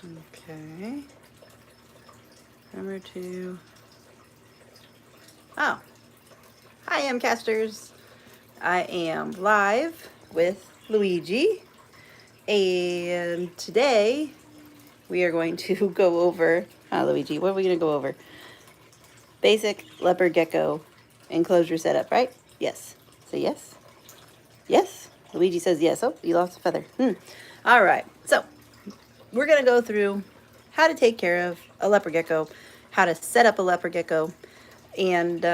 Okay. Number 2. Oh. Hi, MCasters. I am live with Luigi. And today we are going to go over... Luigi, what are we going to go over? Basic leopard gecko enclosure setup, right? Yes. Say yes. Yes. Luigi says yes. Oh, you lost a feather. All right. So we're going to go through how to take care of a leopard gecko, how to set up a leopard gecko, and,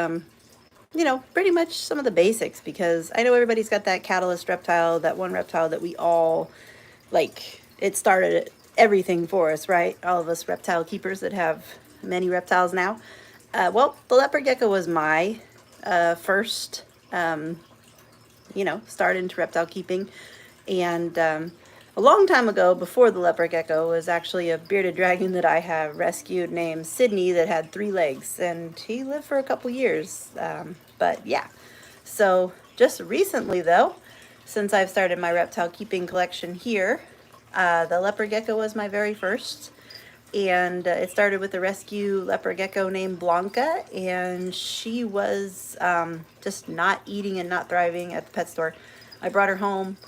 you know, pretty much some of the basics, because I know everybody's got that catalyst reptile, that one reptile that we all, like, it started everything for us, right? All of us reptile keepers that have many reptiles now. Well, the leopard gecko was my first, you know, start into reptile keeping. And a long time ago, before the leopard gecko, was actually a bearded dragon that I have rescued named Sydney that had 3 legs, and he lived for a couple years. But yeah, so just recently though, since I've started my reptile keeping collection here, the leopard gecko was my very first. And it started with a rescue leopard gecko named Blanca, and she was just not eating and not thriving at the pet store. I brought her home,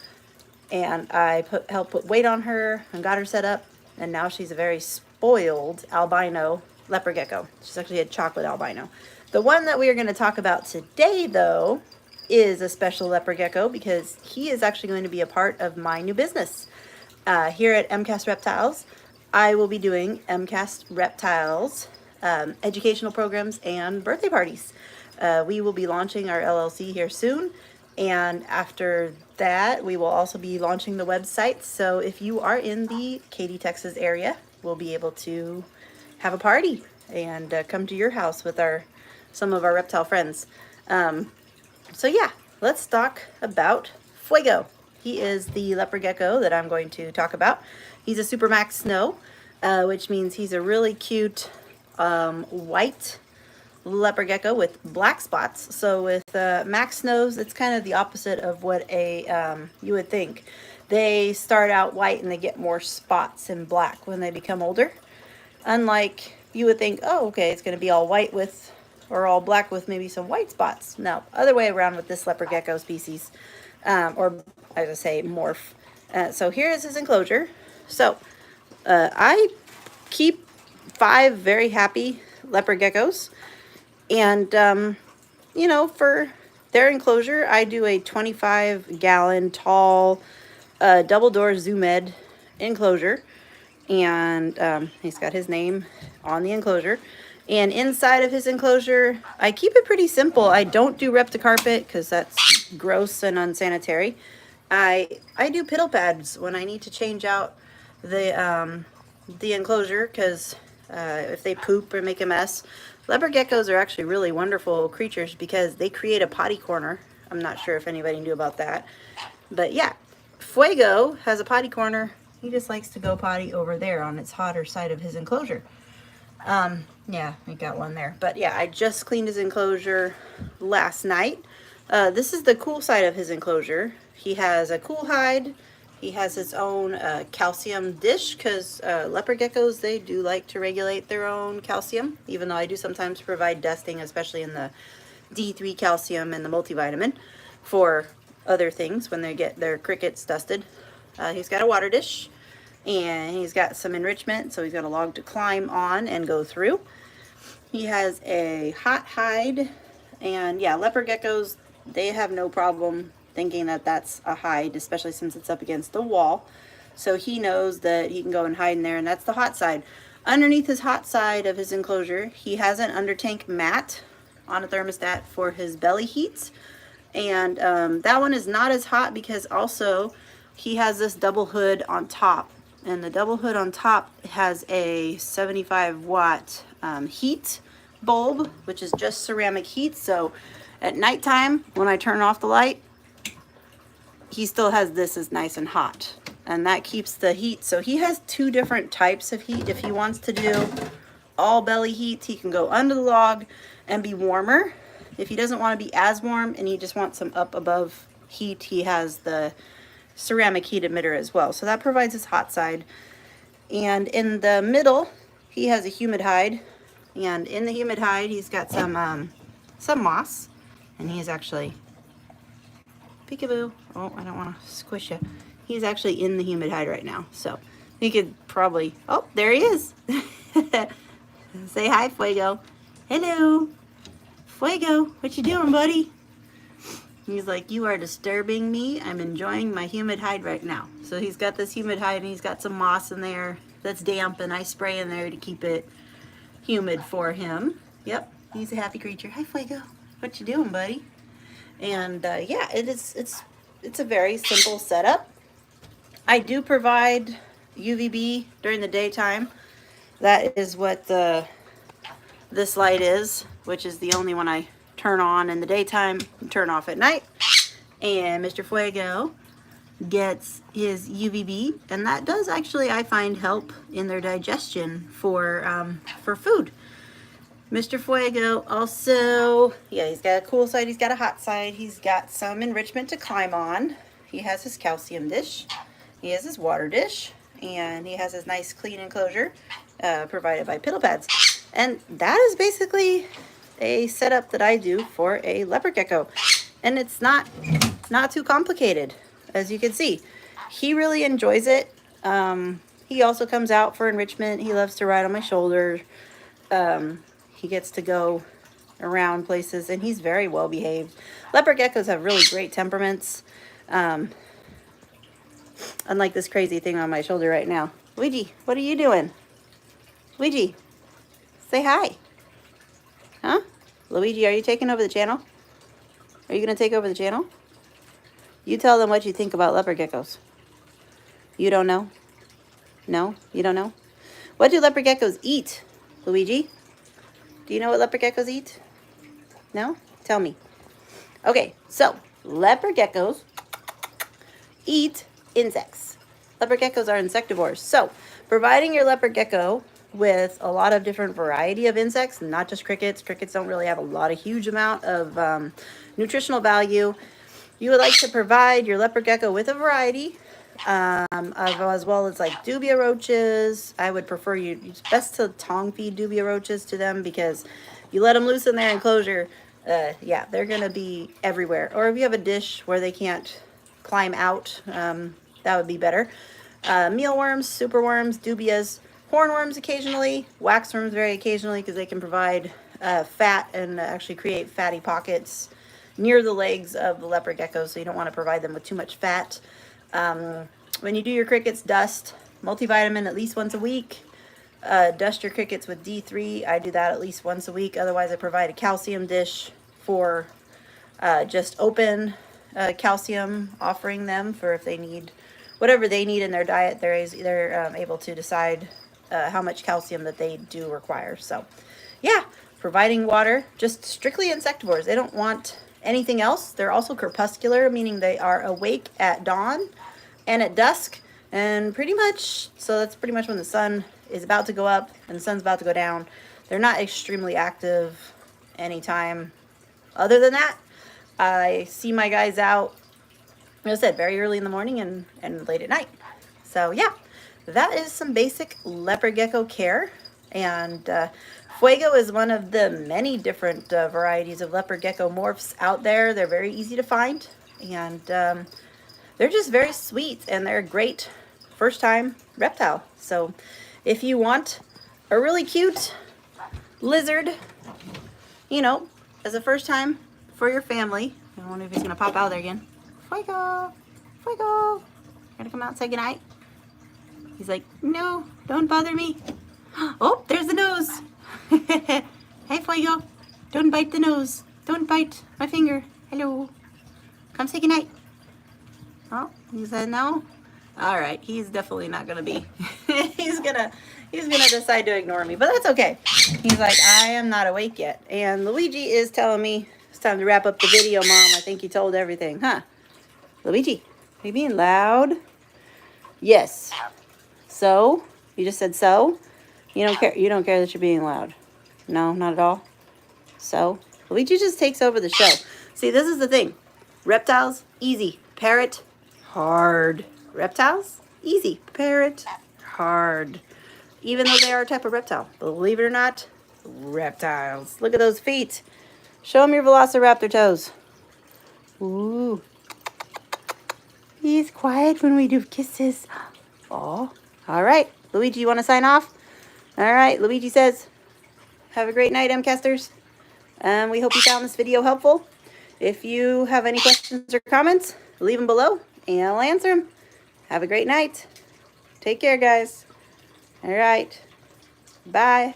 and I helped put weight on her and got her set up, and now she's a very spoiled albino leopard gecko. She's actually a chocolate albino. The one that we are going to talk about today, though, is a special leopard gecko because he is actually going to be a part of my new business. Here at MCasteReptiles, I will be doing MCasteReptiles educational programs and birthday parties. We will be launching our LLC here soon, and after that we will also be launching the website. So if you are in the Katy, Texas area, we'll be able to have a party and come to your house with some of our reptile friends. So yeah, let's talk about Fuego. He is the leopard gecko that I'm going to talk about. He's a Supermax Snow, which means he's a really cute white leopard gecko with black spots. So with Max Snows, it's kind of the opposite of what you would think. They start out white and they get more spots and black when they become older. Unlike, you would think, oh, okay, it's going to be all white with, or all black with maybe some white spots. No, other way around with this leopard gecko species, or as I say, morph. So here is his enclosure. So I keep 5 very happy leopard geckos, and you know, for their enclosure, I do a 25-gallon tall double door Zoom Ed enclosure, and he's got his name on the enclosure. And inside of his enclosure, I keep it pretty simple. I don't do Repticarpet because that's gross and unsanitary. I do piddle pads when I need to change out the enclosure, because if they poop or make a mess. Leopard geckos are actually really wonderful creatures because they create a potty corner. I'm not sure if anybody knew about that, but yeah, Fuego has a potty corner. He just likes to go potty over there on its hotter side of his enclosure. Yeah, we got one there. But yeah, I just cleaned his enclosure last night. This is the cool side of his enclosure. He has a cool hide. He has his own calcium dish, because leopard geckos, they do like to regulate their own calcium, even though I do sometimes provide dusting, especially in the D3 calcium and the multivitamin for other things when they get their crickets dusted. He's got a water dish, and he's got some enrichment, so he's got a log to climb on and go through. He has a hot hide, and yeah, leopard geckos, they have no problem thinking that that's a hide, especially since it's up against the wall. So he knows that he can go and hide in there, and that's the hot side. Underneath his hot side of his enclosure, he has an under tank mat on a thermostat for his belly heats, and that one is not as hot because also he has this double hood on top, and the double hood on top has a 75-watt heat bulb, which is just ceramic heat. So at nighttime, when I turn off the light, he still has this as nice and hot, and that keeps the heat. So he has 2 different types of heat. If he wants to do all belly heat, he can go under the log and be warmer. If he doesn't want to be as warm and he just wants some up above heat, he has the ceramic heat emitter as well. So that provides his hot side. And in the middle, he has a humid hide. And in the humid hide, he's got some moss. And he is actually, peekaboo. Oh, I don't want to squish you. He's actually in the humid hide right now. So he could probably, oh, there he is. Say hi, Fuego. Hello. Fuego, what you doing, buddy? He's like, you are disturbing me. I'm enjoying my humid hide right now. So he's got this humid hide and he's got some moss in there that's damp, and I spray in there to keep it humid for him. Yep, he's a happy creature. Hi, Fuego. What you doing, buddy? And yeah, it's a very simple setup. I do provide UVB during the daytime. That is what this light is, which is the only one I turn on in the daytime and turn off at night. And Mr. Fuego gets his UVB, and that does actually, I find, help in their digestion for food. Mr. Fuego also, yeah, he's got a cool side, he's got a hot side, he's got some enrichment to climb on. He has his calcium dish, he has his water dish, and he has his nice clean enclosure provided by Piddle Pads. And that is basically a setup that I do for a leopard gecko. And it's not too complicated, as you can see. He really enjoys it. He also comes out for enrichment. He loves to ride on my shoulder. He gets to go around places, and he's very well behaved. Leopard geckos have really great temperaments. Unlike this crazy thing on my shoulder right now. Luigi, what are you doing? Luigi, say hi. Huh? Luigi, are you taking over the channel? Are you going to take over the channel? You tell them what you think about leopard geckos. You don't know? No? You don't know? What do leopard geckos eat, Luigi? Do you know what leopard geckos eat? No? Tell me. Okay, so leopard geckos eat insects. Leopard geckos are insectivores. So, providing your leopard gecko with a lot of different variety of insects, not just crickets. Crickets don't really have a huge amount of nutritional value. You would like to provide your leopard gecko with a variety, as well as like dubia roaches. I would prefer it's best to tongue feed dubia roaches to them, because you let them loose in their enclosure, yeah, they're gonna be everywhere. Or if you have a dish where they can't climb out, that would be better. Mealworms, superworms, dubias, hornworms occasionally, waxworms very occasionally, because they can provide fat and actually create fatty pockets near the legs of the leopard geckos, so you don't want to provide them with too much fat. When you do your crickets, dust multivitamin at least once a week. Dust your crickets with D3. I do that at least once a week. Otherwise, I provide a calcium dish for just open calcium, offering them for if they need whatever they need in their diet. They're able to decide how much calcium that they do require. So, yeah, providing water, just strictly insectivores. They don't want anything else. They're also crepuscular, meaning they are awake at dawn and at dusk, and pretty much, so that's pretty much when the sun is about to go up and the sun's about to go down. They're not extremely active anytime other than that. I see my guys out, as I said, very early in the morning and late at night. So yeah, that is some basic leopard gecko care. And Fuego is one of the many different varieties of leopard gecko morphs out there. They're very easy to find, and they're just very sweet, and they're a great first time reptile. So if you want a really cute lizard, you know, as a first time for your family, I wonder if he's gonna pop out there again. Fuego, Fuego, gonna come out and say goodnight? He's like, no, don't bother me. Oh, there's the nose. Hey, Fuego, don't bite the nose. Don't bite my finger. Hello. Come say goodnight. Oh, he said no. All right, he's definitely not gonna be. he's gonna decide to ignore me, but that's okay. He's like, I am not awake yet. And Luigi is telling me it's time to wrap up the video, Mom. I think you told everything, huh? Luigi, are you being loud? Yes. So? You just said so? You don't care. You don't care that you're being loud. No, not at all. So Luigi just takes over the show. See, this is the thing. Reptiles, easy. Parrot, hard. Reptiles, easy. Parrot, hard, even though they are a type of reptile. Believe it or not, reptiles. Look at those feet. Show them your velociraptor toes. Ooh. He's quiet when we do kisses. Oh, all right. Luigi, you want to sign off? All right. Luigi says, have a great night, MCasters. We hope you found this video helpful. If you have any questions or comments, leave them below and I'll answer them. Have a great night. Take care, guys. All right. Bye.